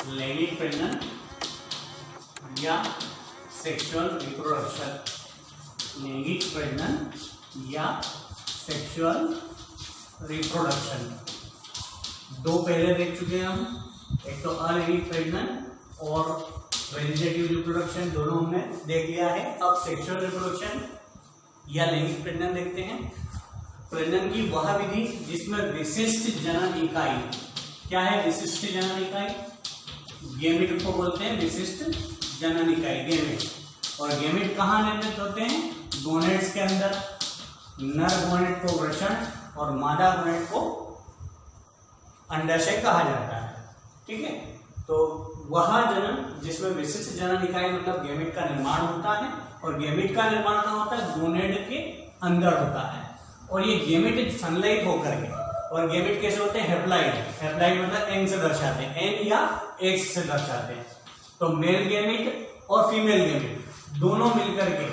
लैंगिक प्रजनन या सेक्सुअल रिप्रोडक्शन, लैंगिक प्रजनन या सेक्सुअल रिप्रोडक्शन। दो पहले देख चुके हैं हम, एक तो अलैंगिक प्रजनन और वेजिटेटिव रिप्रोडक्शन, दोनों हमने देख लिया है। अब सेक्सुअल रिप्रोडक्शन या लैंगिक प्रजनन देखते हैं। प्रजनन की वह विधि जिसमें विशिष्ट जनन इकाई, क्या है विशिष्ट जनन इकाई? गैमेट को बोलते हैं विशिष्ट जनन इकाई, गैमेट। और गैमेट कहाँ निर्मित होते हैं? गोनेड्स के अंदर। नर गोनेड को वृषण और मादा गोनेड को अंडाशय कहा जाता है, ठीक है। तो वह जनन जिसमें विशिष्ट जनन इकाई मतलब गैमेट का निर्माण होता है, और गैमेट का निर्माण कहाँ होता है? गोनेड के अंदर होता है। और ये गैमेट संलयित होकर के, और गैमेट कैसे होते हैं? हैप्लाइड। हैप्लाइड मतलब एन से दर्शाते हैं, एन या एक्स से दर्शाते हैं। तो मेल गैमेट और फीमेल गैमेट दोनों मिलकर के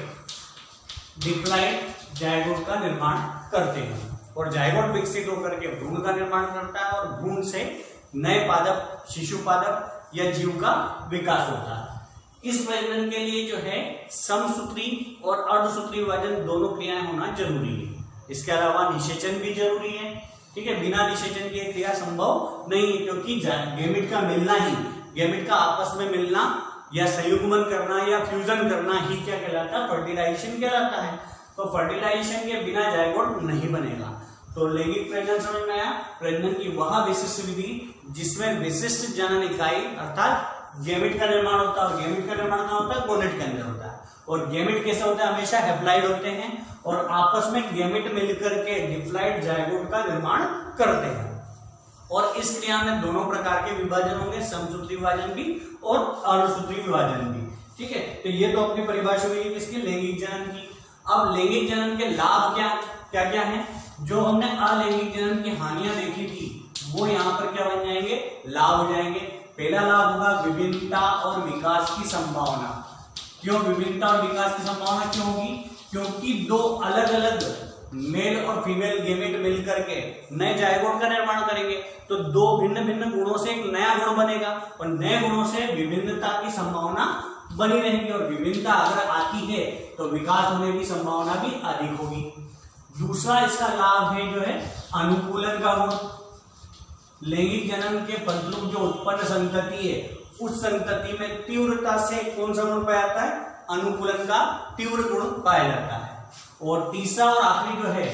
डिप्लॉइड जायगोट का निर्माण करते हैं, और जायगोट विकसित होकर के भ्रूण का निर्माण करता है, और भ्रूण से नए पादप, शिशु पादप या जीव का विकास होता है। इस प्रजनन के लिए जो है समसूत्री और अर्धसूत्री विभाजन दोनों क्रियाएं होना जरूरी है। इसके अलावा निषेचन भी जरूरी है, ठीक है। बिना निषेचन की क्रिया संभव नहीं है, क्योंकि गैमेट का मिलना ही, गैमेट का आपस में मिलना या संयुग्मन करना या फ्यूजन करना ही क्या कहलाता है? फर्टिलाइजेशन कहलाता है। तो फर्टिलाइजेशन के बिना जायगोट नहीं बनेगा। तो लैंगिक प्रजनन समझ में आया? प्रजनन की वह विशिष्ट विधि जिसमें विशिष्ट जनन इकाई अर्थात गैमेट का निर्माण होता है, और गैमेट का निर्माण कहाँ होता है? गोनेड के अंदर होता है। और गैमेट कैसे होता है? हमेशा हैप्लाइड होते हैं, और आपस में गैमेट मिलकर के डिप्लॉइड जायगोट का निर्माण करते हैं। और इस क्रिया में दोनों प्रकार के विभाजन होंगे, समसूत्री विभाजन भी और अर्धसूत्री विभाजन भी, ठीक है। तो ये तो अपनी परिभाषा हुई किसकी? लैंगिक जनन की। अब लैंगिक जनन के लाभ क्या क्या क्या है? जो हमने अलैंगिक जनन की हानियां देखी थी वो यहाँ पर क्या बन जाएंगे? लाभ हो जाएंगे। पहला लाभ होगा विभिन्नता और विकास की संभावना। क्यों विभिन्नता और विकास की संभावना क्यों होगी? क्योंकि दो अलग अलग मेल और फीमेल गैमेट मिलकर के नए जायगोट का निर्माण करेंगे, तो दो भिन्न भिन्न गुणों से एक नया गुण बनेगा, और नए गुणों से विभिन्नता की संभावना बनी रहेगी, और विभिन्नता अगर आती है तो विकास होने की संभावना भी अधिक होगी। दूसरा इसका लाभ है जो है अनुकूलन का गुण। लैंगिक जनन के फलस्वरूप जो उत्पन्न संतति है, उस संतति में तीव्रता से कौन सा गुण पाया जाता है? अनुकूलन का तीव्र गुण पाया जाता है। और तीसरा और आखिरी जो है,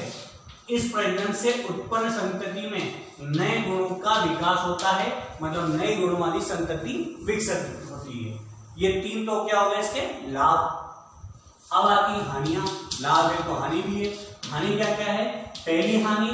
इस प्रजनन से उत्पन्न संतति में नए गुणों का विकास होता है, मतलब नए गुणों वाली संतति विकसित होती है। ये तीन तो क्या हो गए इसके लाभ। अब आती हानियां। लाभ है तो हानि भी है। हानि क्या क्या है? पहली हानि,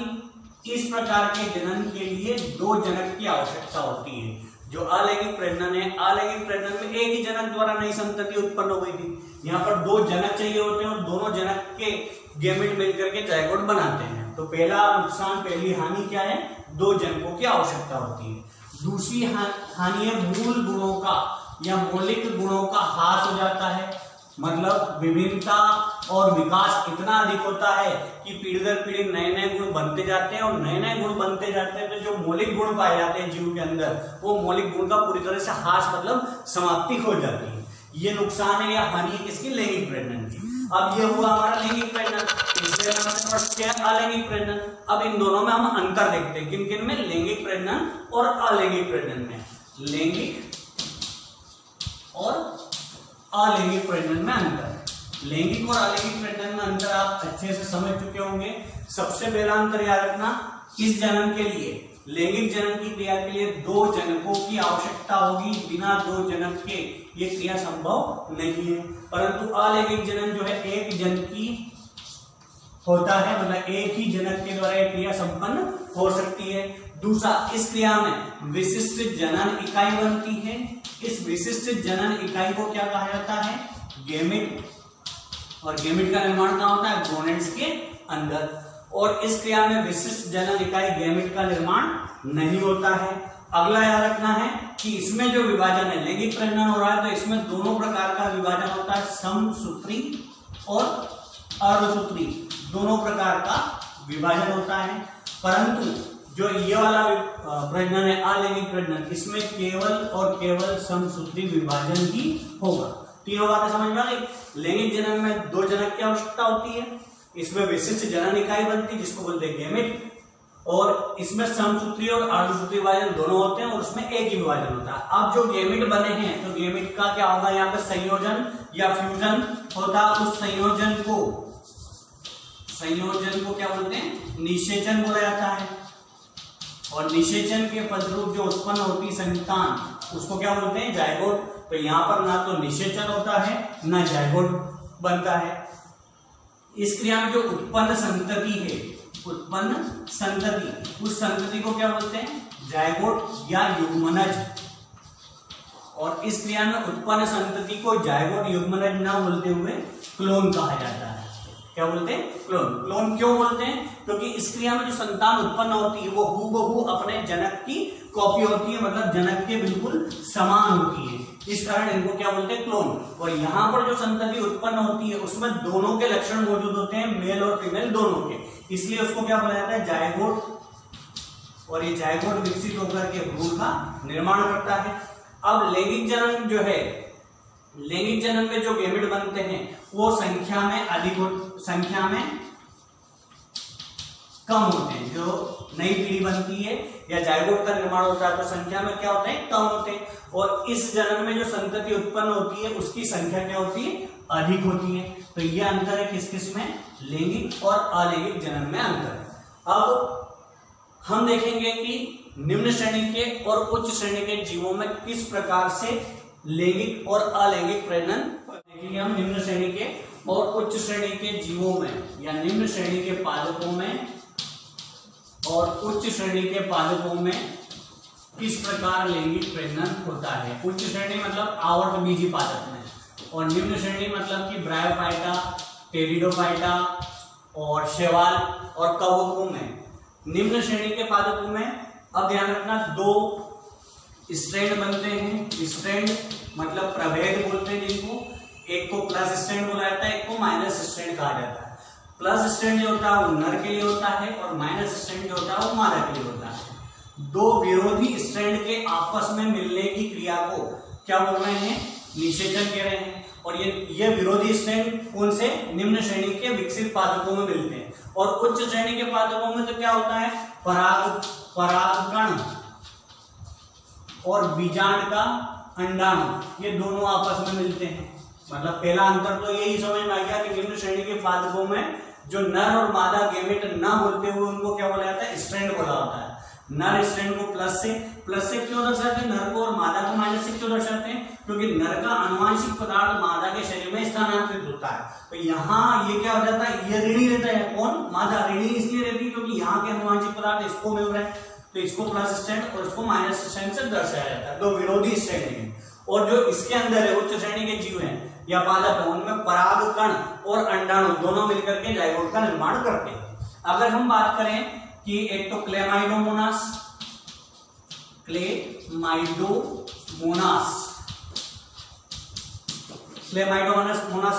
इस प्रकार के जनन के लिए दो जनक की आवश्यकता होती है। जो अलैंगिक प्रजनन है, अलैंगिक प्रजनन में एक ही जनक द्वारा नई संतति उत्पन्न हो गई थी। यहाँ पर दो जनक चाहिए होते हैं, और दोनों जनक के गैमेट मिलकर के जायगोट बनाते हैं। तो पहला नुकसान, पहली हानि क्या है? दो जनकों की आवश्यकता होती है। दूसरी हानि है मूल गुणों का या मौलिक गुणों का ह्रास हो जाता है। मतलब विभिन्नता और विकास इतना अधिक होता है कि पीढ़ी दर पीढ़ी नए नए गुण बनते जाते हैं, और नए नए गुण बनते जाते हैं तो जो मौलिक गुण पाए जाते हैं जीव के अंदर, वो मौलिक गुण का पूरी तरह से ह्रास मतलब समाप्ति हो जाती है। ये नुकसान है या हानि है किसकी? लैंगिक प्रजनन की। अब ये हुआ हमारा लैंगिक प्रजनन, इसलिए अलैंगिक प्रजनन। अब इन दोनों में हम अंतर देखते हैं, किन किन में? लैंगिक प्रजनन और अलैंगिक प्रजनन में। लैंगिक और अलैंगिक प्रजनन में अंतर। लैंगिक और अलैंगिक प्रजनन में अंतर आप अच्छे से समझ चुके होंगे। सबसे पहला अंतर याद रखना, इस जनन के लिए, लैंगिक जनन की क्रिया के लिए दो जनकों की आवश्यकता होगी। बिना दो जनक के ये क्रिया संभव नहीं है। परंतु अलैंगिक जनन जो है एक जनकी होता है, मतलब एक ही जनक के द्वारा यह क्रिया संपन्न हो सकती है। दूसरा, इस क्रिया में विशिष्ट जनन इकाई बनती है। इस विशिष्ट जनन इकाई को क्या कहा जाता है? गैमेट। और गैमेट का निर्माण कहाँ होता है? गोनेड्स के अंदर। और इस क्रिया में विशिष्ट जनन इकाई गैमेट का निर्माण नहीं होता है। अगला याद रखना है कि इसमें जो विभाजन है, लैंगिक प्रजनन हो रहा है तो इसमें दोनों प्रकार का विभाजन होता है, समसूत्री और अर्धसूत्री, दोनों प्रकार का विभाजन होता है। परंतु जो ये वाला प्रजनन है अलैंगिक प्रजनन, इसमें केवल और केवल समसूत्री विभाजन ही होगा। तीनों बातें समझ में आ गई। लैंगिक जनन में 2 जनक की आवश्यकता होती है, इसमें विशिष्ट जनन इकाई बनती है जिसको बोलते हैं गैमेट, और इसमें समसूत्री और अर्धसूत्री विभाजन दोनों होते हैं और उसमें एक ही विभाजन होता है। अब जो गैमेट बने हैं तो गैमेट का क्या होगा, यहाँ पे संयोजन या फ्यूजन होता है। उस संयोजन को क्या बोलते हैं, निषेचन बोला जाता है, और निषेचन के फलस्वरूप जो उत्पन्न होती संतान उसको क्या बोलते हैं, जायगोट। तो यहाँ पर ना तो निषेचन होता है ना जायगोट बनता है। इस क्रिया में जो उत्पन्न संतति है, उत्पन्न संतति, उस संतति को क्या बोलते हैं, जायगोट या युग्मनज। और इस क्रिया में उत्पन्न संतति को जायगोट युग्मनज ना बोलते हुए क्लोन कहा जाता है। क्या बोलते हैं, क्लोन। क्लोन क्यों बोलते हैं, क्योंकि इस क्रिया में जो संतान उत्पन्न होती है वो हूबहू अपने जनक की कॉपी होती है, मतलब जनक के बिल्कुल समान होती है, इस कारण इनको क्या बोलते हैं, क्लोन। और यहाँ पर जो संतति उत्पन्न होती है उसमें दोनों के लक्षण मौजूद होते हैं, मेल और फीमेल दोनों के, इसलिए उसको क्या बोला जाता है, जायगोट। और ये जायगोट विकसित होकर के भ्रूण का निर्माण करता है। अब लैंगिक जनन जो है, लैंगिक जनन में जो गैमेट बनते हैं वो संख्या में अधिक, संख्या में कम होते हैं। जो नई पीढ़ी बनती है या जायगोट का निर्माण होता है तो संख्या में क्या होते हैं, कम होते हैं। और इस जनन में जो संतति उत्पन्न होती है उसकी संख्या क्या होती है, अधिक होती है। तो ये अंतर है किस किस में, लैंगिक और अलैंगिक जनन में अंतर है। अब हम देखेंगे कि निम्न श्रेणी के और उच्च श्रेणी के जीवों में किस प्रकार से लैंगिक और अलैंगिक प्रजनन देखेंगे। हम निम्न श्रेणी के और उच्च श्रेणी के जीवों में या निम्न श्रेणी के पादपों में और उच्च श्रेणी के पादपों में किस प्रकार लैंगिक प्रजनन होता है। उच्च श्रेणी मतलब आवर्तबीजी पादप में, और निम्न श्रेणी मतलब कि ब्रायोफाइटा, टेरिडोफाइटा और शैवाल और कवकों में। निम्न श्रेणी के पादपों में अब ध्यान रखना 2 स्ट्रैंड बनते हैं। स्ट्रैंड मतलब प्रभेद बोलते हैं जिनको, एक को प्लस स्ट्रैंड बोला जाता है, एक को माइनस स्ट्रैंड कहा जाता है। प्लस स्ट्रैंड जो होता है वो नर के लिए होता है और माइनस स्ट्रैंड जो होता है वो मादा के लिए होता है। 2 विरोधी स्ट्रैंड के आपस में मिलने की क्रिया को क्या बोल रहे हैं, निषेचन कह रहे हैं। और ये विरोधी स्ट्रैंड कौन से, निम्न श्रेणी के विकसित पादपों में मिलते हैं। और उच्च श्रेणी के पादपों में तो क्या होता है, परागकण और बीजांड का अंडाणु, ये दोनों आपस में मिलते हैं। मतलब पहला अंतर तो यही समझ में आ गया कि निम्न श्रेणी के पादपों में जो नर और मादा गैमेट ना बोलते हुए उनको क्या बोला जाता है, स्ट्रैंड बोला होता है। नर स्ट्रैंड को प्लस से क्यों दर्शाते हैं, नर को, और मादा को माइनस से क्यों दर्शाते हैं, क्योंकि नर का आनुवांशिक पदार्थ मादा के शरीर में स्थानांतरित होता है। तो यहाँ ये क्या हो जाता है, ये ऋणी रहता है, कौन, मादा। ऋणी इसलिए रहती है क्योंकि यहाँ के आनुवांशिक पदार्थ इसको मिल रहे हैं, तो इसको प्लस स्ट्रैंड और इसको माइनस स्ट्रैंड से दर्शाया जाता है। 2 विरोधी स्ट्रैंड है। और जो इसके अंदर है, उच्च श्रेणी के जीव हैं या पादप है, उनमें परागकण और अंडाणु दोनों मिलकर के जायगोट का निर्माण करते हैं। अगर हम बात करें कि एक तो क्लेमाइडोमोनास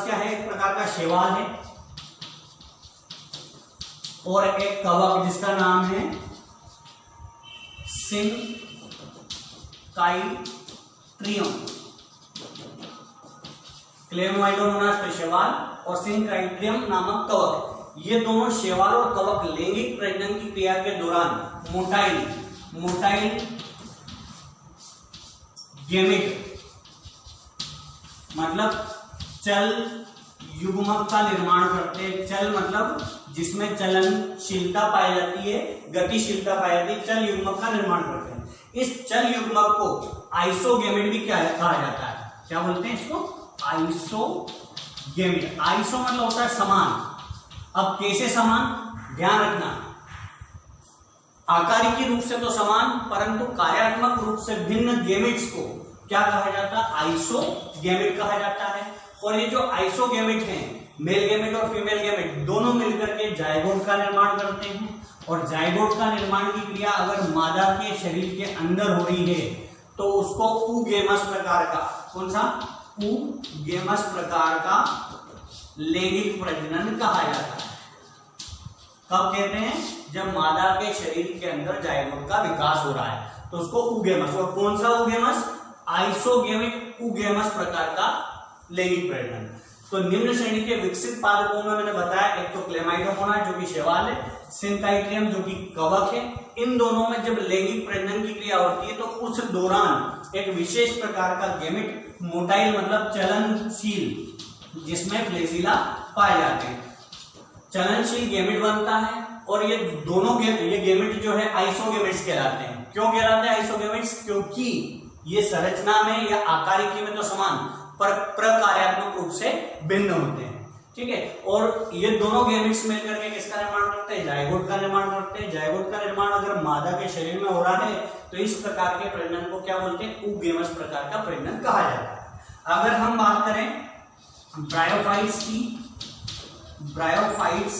क्या है, एक प्रकार का शैवाल है, और एक कवक जिसका नाम है सिंकाइट्रियम। क्लेमाइडोमोनास का शैवाल और सिंकाइट्रियम नामक कवक, ये दोनों शैवाल और कवक लैंगिक प्रजनन की क्रिया के दौरान मोटाइल गैमेट मतलब चल युग्मक का निर्माण करते हैं। चल मतलब जिसमें चलनशीलता पाई जाती है, गतिशीलता पाई जाती है, चल युग्मक का निर्माण करते हैं। इस चल युग्मक को आइसोगैमेट भी क्या कहा जाता है, क्या बोलते हैं इसको, आइसोगैमेट। आइसो मतलब होता है समान। अब कैसे समान, ध्यान रखना, आकारिकी रूप से तो समान परंतु कार्यात्मक रूप से भिन्न गैमेट्स को क्या कहा जाता है, आइसोगैमेट कहा जाता है। और ये जो आइसोगैमेट हैं, मेल गैमेट और फीमेल गैमेट दोनों मिलकर के जायगोट का निर्माण करते हैं। और जायगोट का निर्माण की क्रिया अगर मादा के शरीर के अंदर हो रही है तो उसको ऊगेमस प्रकार का, कौन सा, ऊगेमस प्रकार का लैंगिक प्रजनन कहा जाता है। कब कहते हैं? जब मादा के शरीर के अंदर जायगोट का विकास हो रहा है तो उसको उगेमस। और कौन सा उगेमस? आइसोगेमिक उगेमस प्रकार का लैंगिक प्रजनन। तो निम्न श्रेणी के विकसित पादपों में मैंने बताया, एक तो क्लेमाइडोमोना जो कि शैवाल है, सिंकाइट्रियम जो कि कवक है। इन दोनों में जब लैंगिक प्रजनन की क्रिया होती है तो उस दौरान एक विशेष प्रकार का गेमिट, मोटाइल मतलब चलनशील, जिसमें फ्लैजिला पाए जाते हैं, चलनशील गेमिट बनता है। और ये दोनों ये गेमिट जो है आइसोगेमिट्स कहलाते हैं। क्यों कहलाते हैं आइसोगेमिट्स? क्योंकि ये संरचना में या आकारिकी में तो समान पर प्रकार्यात्मक रूप से भिन्न होते हैं। ठीक है, और ये दोनों गेमिट्स मिलकर के किसका निर्माण करते हैं? जायगोट का निर्माण करते हैं। जायगोट का निर्माण अगर मादा के शरीर में हो रहा है तो इस प्रकार के प्रजनन को क्या बोलते हैं? उगेमस प्रकार का प्रजनन कहा जाता है। अगर हम बात करें ब्रायोफाइट्स की, ब्रायोफाइट्स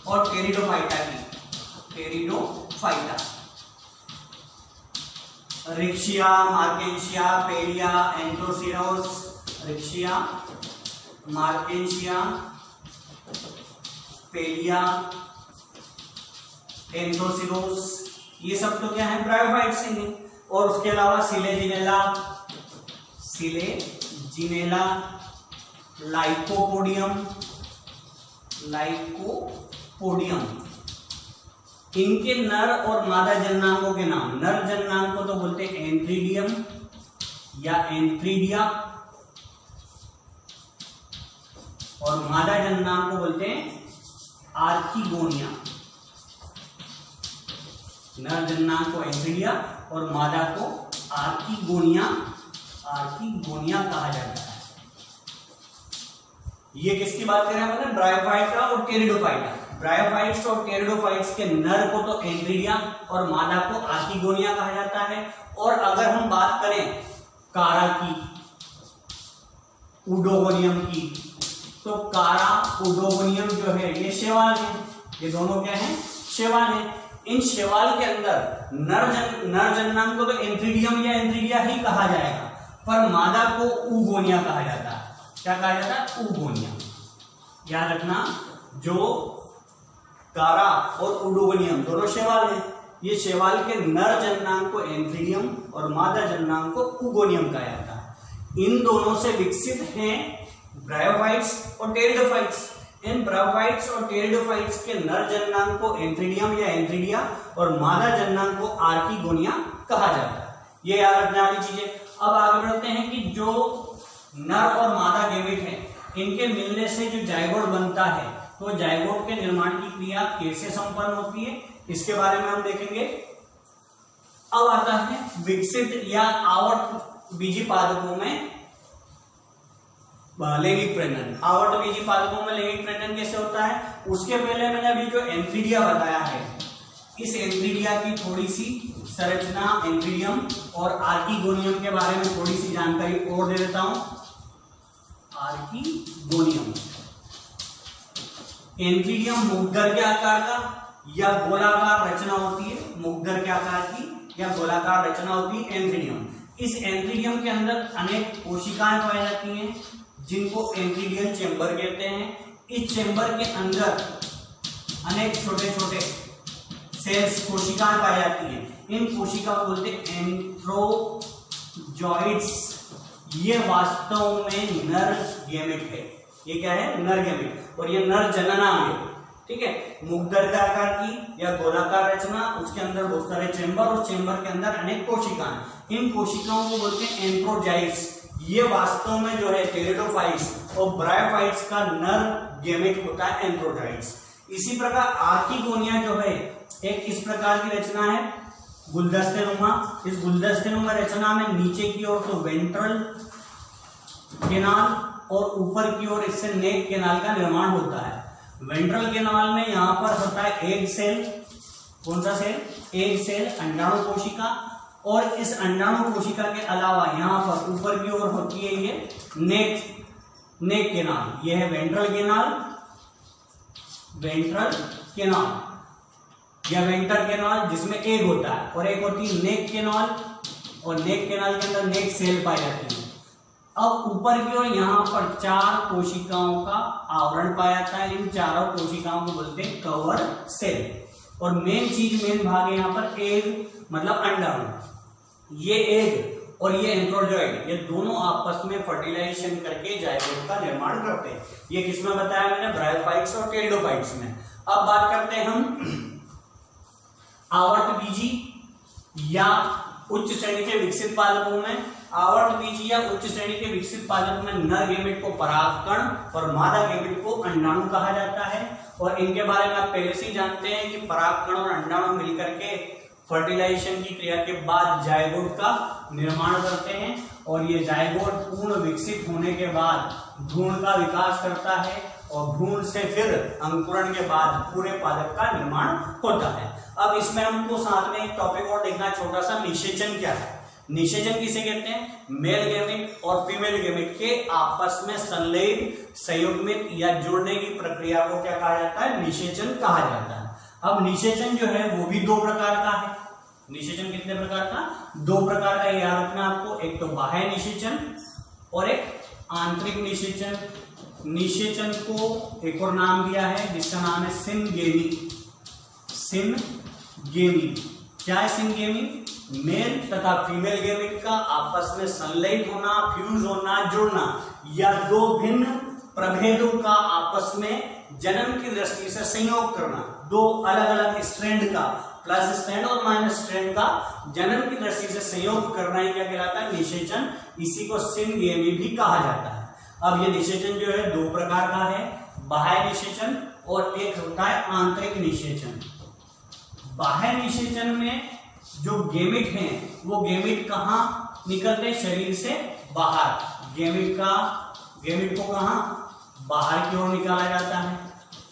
और टेरिडोफाइटा की, pteridophyta, riccia, marchantia, pellia, anthoceros, riccia, marchantia, pellia, anthoceros, ये सब तो क्या है? ब्रायोफाइट्स हैं। और उसके अलावा सिलेजिनेला, सिलेजिनेला, लाइकोपोडियम, लाइकोपोडियम, इनके नर और मादा जननांगों के नाम, नर जननांग को तो बोलते हैं एंथ्रीडियम या एंथ्रीडिया, और मादा जननांग को बोलते हैं आर्किगोनिया। नर जननांग को एंथ्रीडिया और मादा को आर्किगोनिया, आर्किगोनिया कहा जाता है। ये किसकी बात कर रहे हैं? मतलब ब्रायोफाइटा और टेरिडोफाइटा। ब्रायोफाइट्स और टेरिडोफाइट्स के नर को तो एंथ्रीडिया और मादा को आर्किगोनिया कहा जाता है। और अगर हम बात करें कारा की, उडोगोनियम की, तो कारा, उडोगोनियम जो है ये शैवाल है। ये दोनों क्या है? शैवाल है। इन शैवाल के अंदर नर जननांग को तो एंथ्रीडियम या एंथ्रीडिया ही कहा जाएगा, पर मादा को उगोनिया कहा जाता है। क्या कहा जाता है? उगोनिया। याद रखना, जो कारा और उडोगोनियम दोनों शैवाल हैं, ये शैवाल के नर जननांग को एंथ्रीडियम और मादा जननांग को उगोनियम कहा जाता है। इन दोनों से विकसित हैं ब्रायोफाइट्स और टेरिडोफाइट्स। इन ब्रायोफाइट्स और टेरिडोफाइट्स के नर जननांग को एंथ्रीडियम या एंथ्रीडिया और मादा जननांग को आर्किगोनिया कहा जाता है। ये याद रखने वाली चीजें। अब आगे बढ़ते हैं कि जो नर और मादा गेमेट है, इनके मिलने से जो जायगोट बनता है, तो जायगोट के निर्माण की क्रिया कैसे संपन्न होती है, इसके बारे में हम देखेंगे। अब आता है विकसित या आवर्त बीजी पादपों में लैंगिक प्रजनन। आवर्त बीजी पादपों में लैंगिक प्रजनन कैसे होता है? उसके पहले मैंने अभी जो एंथ्रीडिया बताया है, इस एंथ्रीडिया की थोड़ी सी संरचना, एंथ्रीडियम और आर्किगोनियम के बारे में थोड़ी सी जानकारी और दे देता हूं। आर्किगोनियम, एंथ्रीडियम मुखगर के आकार का या गोलाकार रचना होती है, मुखगर के आकार की या गोलाकार रचना होती है एंथ्रीडियम। इस एंथ्रीडियम के अंदर अनेक कोशिकाएं पाई जाती हैं, जिनको एंथ्रीडियम चेंबर कहते हैं। इस चेंबर के अंदर अनेक छोटे छोटे सेल्स, कोशिकाएं पाई जाती हैं। इन कोशिका को बोलते हैं एंथ्रोजॉइड्स। ये वास्तव में नर गेमेट है। ये क्या है? नर गेमेट। और ये नर जननांग है। ठीक है, मुखगर का आकार की या गोलाकार रचना, उसके अंदर बहुत सारे चेंबर और चेंबर के अंदर अनेक कोशिकाएं। इन कोशिकाओं को बोलते हैं एंथ्रोजाइट्स। ये वास्तव में जो है टेरिडोफाइट्स और ब्रायोफाइट्स का नर गेमेट होता है एंथ्रोजाइट्स। इसी प्रकार आर्किगोनिया जो है एक इस प्रकार की रचना है, गुलदस्तेनुमा। इस गुलदस्तेनुमा रचना में नीचे की ओर तो वेंट्रल केनाल और ऊपर की ओर इससे नेक केनाल का निर्माण होता है। वेंट्रल केनाल में यहाँ पर होता है एग सेल। कौन सा सेल? एग सेल, अंडाणु कोशिका। और इस अंडाणु कोशिका के अलावा यहाँ पर ऊपर की ओर होती है ये नेक केनाल। ये है वेंट्रल केनाल, वेंट्रल केनाल या वेंटर केनाल, जिसमें एग होता है। और एक होती है नेक केनाल, और नेक केनाल के अंदर नेक सेल पाई जाती है। अब ऊपर की ओर यहाँ पर 4 कोशिकाओं का आवरण पाया जाता है। इन चारों कोशिकाओं को बोलते हैं कवर सेल। और मेन चीज, मेन भाग है यहाँ पर एग, मतलब अंडाणु। ये एग और ये एंड्रोजॉइड, ये दोनों आपस में फर्टिलाइजेशन करके जायगोट का निर्माण करते हैं। ये किसमें बताया मैंने? ब्रायोफाइट्स और टेरिडोफाइट्स में। अब बात करते हैं हम आवर्तबीजी या उच्च श्रेणी के विकसित पादपों में। आवर्तबीजी या उच्च श्रेणी के विकसित पादप में नर गेमेट को परागकण और मादा गेमेट को अंडाणु कहा जाता है। और इनके बारे में आप पहले से ही जानते हैं कि परागकण और अंडाणु मिलकर के फर्टिलाइजेशन की क्रिया के बाद जायगोट का निर्माण करते हैं। और ये जायगोट पूर्ण विकसित होने के बाद भ्रूण का विकास करता है और भ्रूण से फिर अंकुरण के बाद पूरे पादप का निर्माण होता है। अब इसमें हमको साथ में एक टॉपिक और देखना, छोटा सा, निषेचन क्या है। निषेचन किसे कहते हैं? मेल गेमेट और फीमेल गेमेट के आपस में संलयित, संयुग्मित या जुड़ने की प्रक्रिया को क्या कहा जाता है? निषेचन कहा जाता है। अब निषेचन जो है वो भी 2 प्रकार का है। निषेचन कितने प्रकार का? 2 प्रकार का, याद रखना आपको। एक तो बाह्य निषेचन और एक आंतरिक निषेचन। निषेचन को एक और नाम दिया है जिसका नाम है सिनगेमी। सिनगेमी क्या है? सिनगेमी मेल तथा फीमेल गेमेट का आपस में संलयित होना, फ्यूज होना, जुड़ना, या 2 भिन्न प्रभेदों का आपस में जन्म की दृष्टि से संयोग करना। 2 अलग अलग स्ट्रैंड का, प्लस स्ट्रैंड और माइनस स्ट्रैंड का जन्म की दृष्टि से संयोग करना ही क्या कहलाता है? निषेचन। इसी को सिनगेमी भी कहा जाता है। अब ये निषेचन जो है 2 प्रकार का है, बाह्य निषेचन और एक होता है आंतरिक निषेचन। बाह्य निषेचन में जो गेमेट हैं वो गेमेट कहाँ निकलते हैं? शरीर से बाहर। गेमेट को कहाँ? बाहर की ओर निकाला जाता है।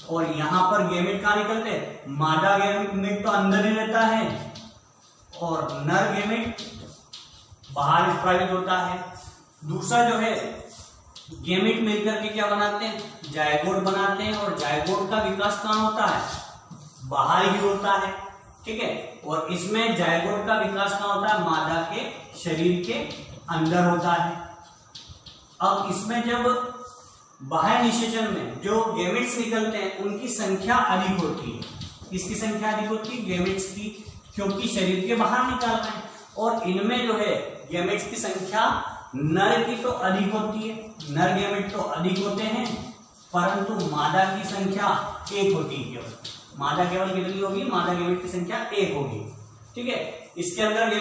और यहाँ पर गेमेट कहाँ निकलते हैं? मादा गेमेट तो अंदर ही रहता है और नर गेमेट बाहर स्प्राइट होता है। दूसरा जो है, गेमेट मिलकर के क्या बनाते हैं? जायगोट बनाते हैं। और जायगोट का विकास कहाँ होता है? बाहर ही होता है, ठीक है। और इसमें जायगोट का विकास कहाँ होता है? मादा के शरीर के अंदर होता है। अब इसमें जब बाह्य निषेचन में जो गेमेट्स निकलते हैं उनकी संख्या अधिक होती है। किसकी संख्या अधिक होती है? गेमेट्स की, क्योंकि शरीर के बाहर निकाल रहे हैं। और इनमें जो है गेमेट्स की संख्या नर की तो अधिक होती है, नर गेमेट तो अधिक होते हैं, परंतु मादा की संख्या 1 होती है। केवल मादा केवल कितनी होगी? मादा गेमेट की संख्या 1 होगी, ठीक है। इसके अंदर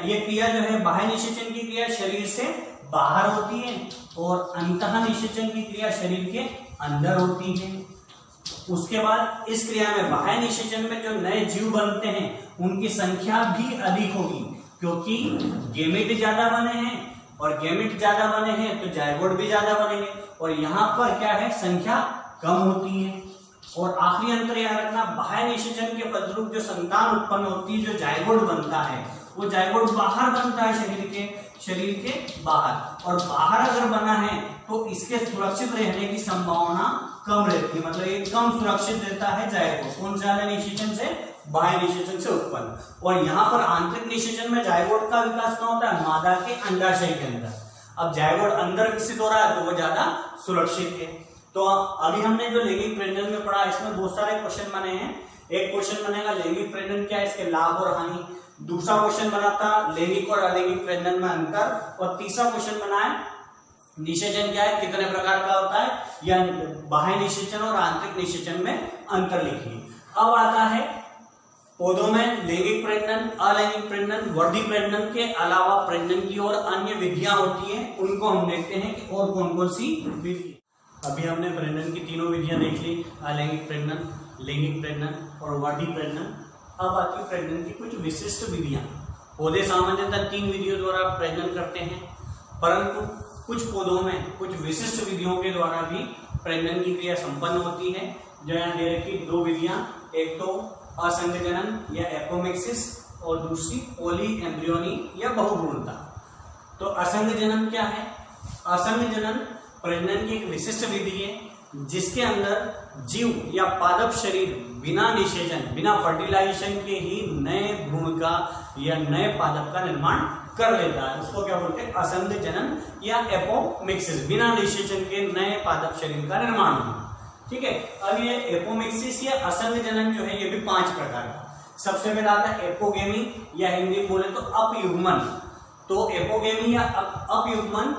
ये क्रिया जो है, बाह्य निषेचन की क्रिया शरीर से बाहर होती है और अंतः निषेचन की क्रिया शरीर के अंदर होती है। उसके बाद इस क्रिया में, बाह्य निषेचन में जो नए जीव बनते हैं उनकी संख्या भी अधिक होगी, क्योंकि गेमेट ज्यादा बने हैं और गेमेट ज्यादा बने हैं तो जायगोट भी ज्यादा बनेंगे। और यहाँ पर क्या है? संख्या कम होती है। और आखिरी अंतर याद रखना, बाह्य निषेचन के फलस्वरूप जो संतान उत्पन्न होती है, जो जायगोट बनता है, वो जायगोट बाहर बनता है, शरीर के बाहर। और बाहर अगर बना है तो इसके सुरक्षित रहने की संभावना कम रहती है, मतलब ये कम सुरक्षित रहता है जायगोट। कौन सा निषेचन से? बाह्य निषेचन से उत्पन्न। और यहाँ पर आंतरिक निषेचन में जायगोट का विकास कहाँ होता है? मादा के अंडाशय के अंदर। अब जायगोट अंदर विकसित हो रहा है तो वो ज्यादा सुरक्षित है। तो अभी हमने जो लैंगिक प्रजनन में पढ़ा, इसमें बहुत सारे क्वेश्चन बने हैं। एक क्वेश्चन बनेगा लैंगिक प्रजनन क्या है, इसके लाभ और हानि। दूसरा क्वेश्चन बना था लैंगिक और अलैंगिक प्रजनन में अंतर। और तीसरा क्वेश्चन बना है निषेचन क्या है, कितने प्रकार का होता है, या बाह्य निषेचन और आंतरिक निषेचन में अंतर लिखिए। अब आता है पौधों में लैंगिक प्रजनन, अलैंगिक प्रजनन, वर्धी प्रजनन के अलावा प्रजनन की और अन्य विधियां होती हैं, उनको हम देखते हैं कि और कौन कौन सी विधि। अभी हमने प्रजनन की तीनों विधियां देख ली, अलैंगिक प्रजनन, लैंगिक प्रजनन और वर्धी प्रजनन। अब आती है प्रजनन की कुछ विशिष्ट विधियां। पौधे सामान्यतः 3 विधियों द्वारा प्रजनन करते हैं, परंतु कुछ पौधों में कुछ विशिष्ट विधियों के द्वारा भी प्रजनन की क्रिया संपन्न होती है। जो यहाँ दे रखी 2 विधियां, एक तो असंग जनन या एपोमिक्सिस और दूसरी पॉली एम्ब्रियोनी या बहुभ्रूणता। तो असंग जनन क्या है? असंग जनन प्रजनन की एक विशिष्ट विधि है जिसके अंदर जीव या पादप शरीर बिना निषेचन, बिना फर्टिलाइजेशन के ही नए भ्रूण का या नए पादप का निर्माण कर लेता है, उसको क्या बोलते हैं, असंग जनन या एपोमिक्सिस, बिना निषेचन के नए पादप शरीर का निर्माण होना। ठीक है, अब ये एपोमिक्सिस या असंग जनन जो है ये भी 5 प्रकार का। सबसे पहला आता है एपोगेमी या हिंदी में बोले तो अपयुग्मन। तो एपोगेमी या अपयुग्मन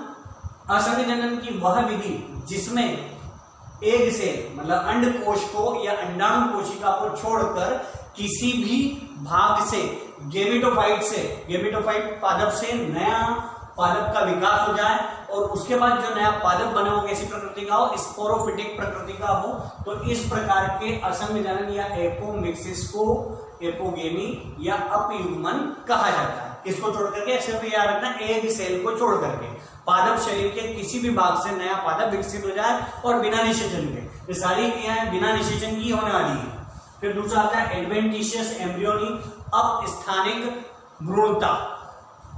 असंग जनन की वह विधि जिसमें एग से मतलब अंडकोश को या अंडाणु कोशिका को छोड़कर किसी भी भाग से गेमेटोफाइट पादप से नया पादप का विकास हो जाए और उसके बाद जो नया पादप बने वो कैसी प्रकृति का हो, स्पोरोफिटिक प्रकृति का हो। तो इस प्रकार के असंग जनन या एपोमिक्सिस को एपोगेमी या अपयुग्मन कहा जाता है। किसको छोड़ करके, सिर्फ याद रखना, एग सेल को छोड़ करके पादप शरीर के किसी भी भाग से नया पादप विकसित हो जाए और बिना निषेचन के। ये सारी क्रियाएं बिना निषेचन की होने वाली है। फिर दूसरा आता है एडवेंटिशियस एम्ब्रियोनी, अपस्थानिक भ्रूणता।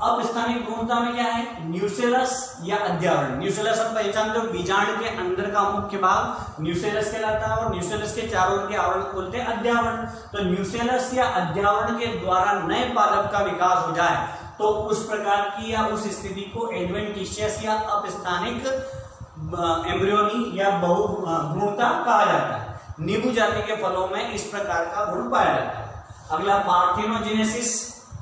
अपस्थानिक भ्रूणता में क्या है, न्यूसेलस या अध्यावरण। न्यूसेलस हम पहचानते हो, बीजांड के अंदर का मुख्य भाग न्यूसेलस कहलाता है और न्यूसेलस के चारों ओर के आवरण को बोलते हैं अध्यावरण। तो न्यूसेलस या अध्यावरण के द्वारा नए पादप का विकास हो जाए तो उस प्रकार की या उस स्थिति को एडवेंटिशियस या अपस्थानिक एम्ब्रियोनी या बहुभ्रूणता कहा जाता है। नींबू जाति के फलों में इस प्रकार का गुण पाया जाता है। अगला पार्थेनोजेनेसिस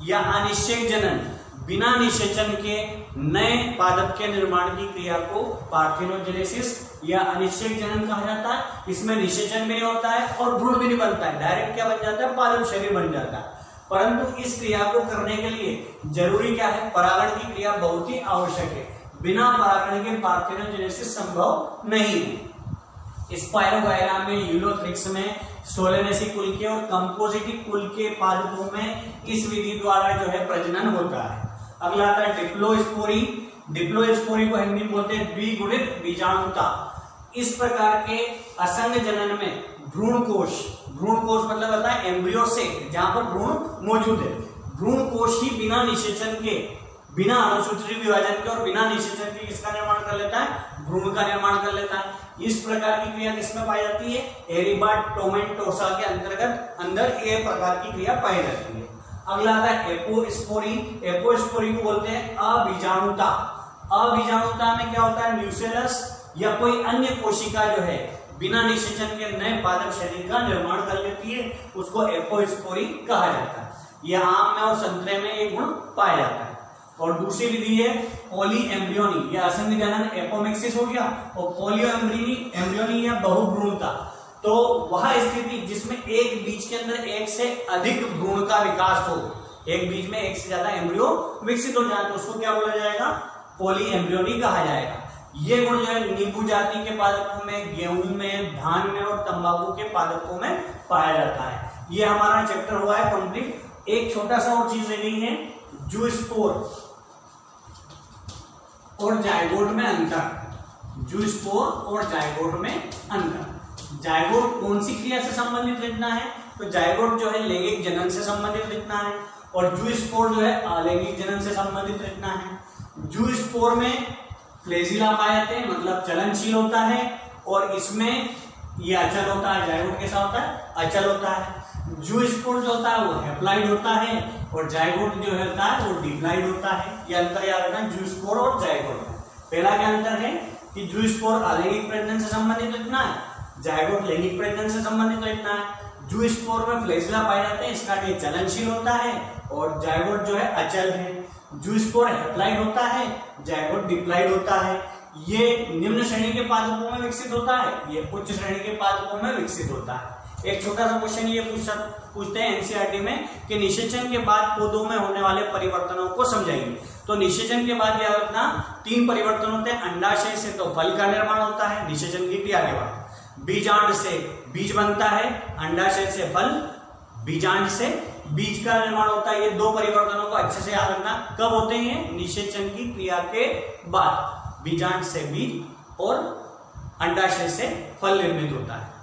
या अनिषेक जनन, बिना निषेचन के नए पादप के निर्माण की क्रिया को पार्थेनोजेनेसिस या अनिषेक जनन कहा जाता है। इसमें निषेचन भी नहीं होता है और भ्रूण भी नहीं बनता है, डायरेक्ट क्या बन जाता है, पादप शरीर बन जाता है। परंतु इस क्रिया को करने के लिए जरूरी क्या है, परागण की क्रिया बहुत ही आवश्यक है। बिना परागण के पार्थेनोजेनेसिस संभव नहीं है। स्पाइरोगायरा में, यूलोथ्रिक्स में, सोलेनेसी कुल के और कंपोजिटी कुल के पादपों में इस विधि द्वारा जो है प्रजनन होता है। अगला आता है डिप्लोस्पोरी। डिप्लोस्पोरी को हिंदी में बोलते हैं द्विगुणित बीजाणुता। इस प्रकार के असंग जनन में भ्रूण कोश मतलब होता है एम्ब्रियो से जहां पर भ्रूण मौजूद है, भ्रूण कोश ही बिना निषेचन के, बिना अनुसूत्री विभाजन के और बिना निषेचन के किसका निर्माण कर लेता है, भ्रूण का निर्माण कर लेता है। इस प्रकार की क्रिया किसमें पाई जाती है, एरिबाटोमेंटोसा के अंदर ये प्रकार की क्रिया पाई जाती है। अगला आता है एपोस्पोरी। एपोस्पोरी को बोलते हैं अबीजाणुता। अबीजाणुता में क्या होता है, न्यूसेलस या कोई अन्य कोशिका जो है बिना निषेचन के नए पादप शरीर का निर्माण कर लेती है, उसको एपोस्पोरी कहा जाता है। यह आम में और संतरे में ये गुण पाया जाता है। और दूसरी विधि है पॉली एम्ब्रियोनी या असंग जनन, एपोमिक्सिस हो गया, और पॉलियो एम्ब्रियोनी या बहुभ्रूणता। तो वह स्थिति जिसमें एक बीज के अंदर एक से अधिक भ्रूण का विकास हो, एक बीज में एक से ज्यादा एम्ब्रियो विकसित हो जाए तो उसको क्या बोला जाएगा, पॉली एम्ब्रियोनी कहा जाएगा। ये गुण जो है नींबू जाति के पादपों में, गेहूं में, धान में और तंबाकू के पादपों में पाया जाता है। ये हमारा चैप्टर हुआ है कंप्लीट। एक छोटा सा और चीज रह गई है, जूस्पोर और जायगोट में अंतर। जूस्पोर और जायगोट में अंतर। जायगोट कौन सी क्रिया से संबंधित रचना है, तो जायगोट जो है लैंगिक जनन से संबंधित रचना है और जूस्पोर जो है अलैंगिक जनन से संबंधित रचना है। जूस्पोर में फ्लैजिला पाए जाते हैं, मतलब चलनशील होता है और इसमें ये अचल होता है। जायगोट कैसा होता है, अचल होता है। जूस्पोर जो होता है वो हैप्लॉइड होता है और जायगोट जो होता है वो डिप्लॉइड होता है। ये अंतर याद रखना जूस्पोर और जायगोट में। पहला क्या अंतर है कि जूस्पोर अलैंगिक प्रजनन से संबंधित रचना है, जायगोट लैंगिक प्रजनन से संबंधित रचना है। जूस्पोर में फ्लैजिला पाए जाते हैं, इसका ये चलनशील होता है और जायगोट जो है अचल है। जूस्पोर हैप्लॉइड होता है, जायगोट डिप्लॉइड होता है। ये निम्न श्रेणी के पादपों में विकसित होता है, ये उच्च श्रेणी के पादपों में विकसित होता है। एक छोटा सा क्वेश्चन ये पूछते हैं एनसीईआरटी में कि निषेचन के बाद पौधों में होने वाले परिवर्तनों को समझाइए। तो निषेचन के बाद याद रखना 3 परिवर्तन होते हैं। अंडाशय से तो फल का निर्माण होता है निषेचन की क्रिया के बाद, बीजांड से बीज बनता है, अंडाशय से फल, बीजांड से बीज का निर्माण होता है। ये 2 परिवर्तनों को अच्छे से याद रखना। कब होते हैं, निषेचन की क्रिया के बाद, बीजांड से बीज और अंडाशय से फल निर्मित होता है।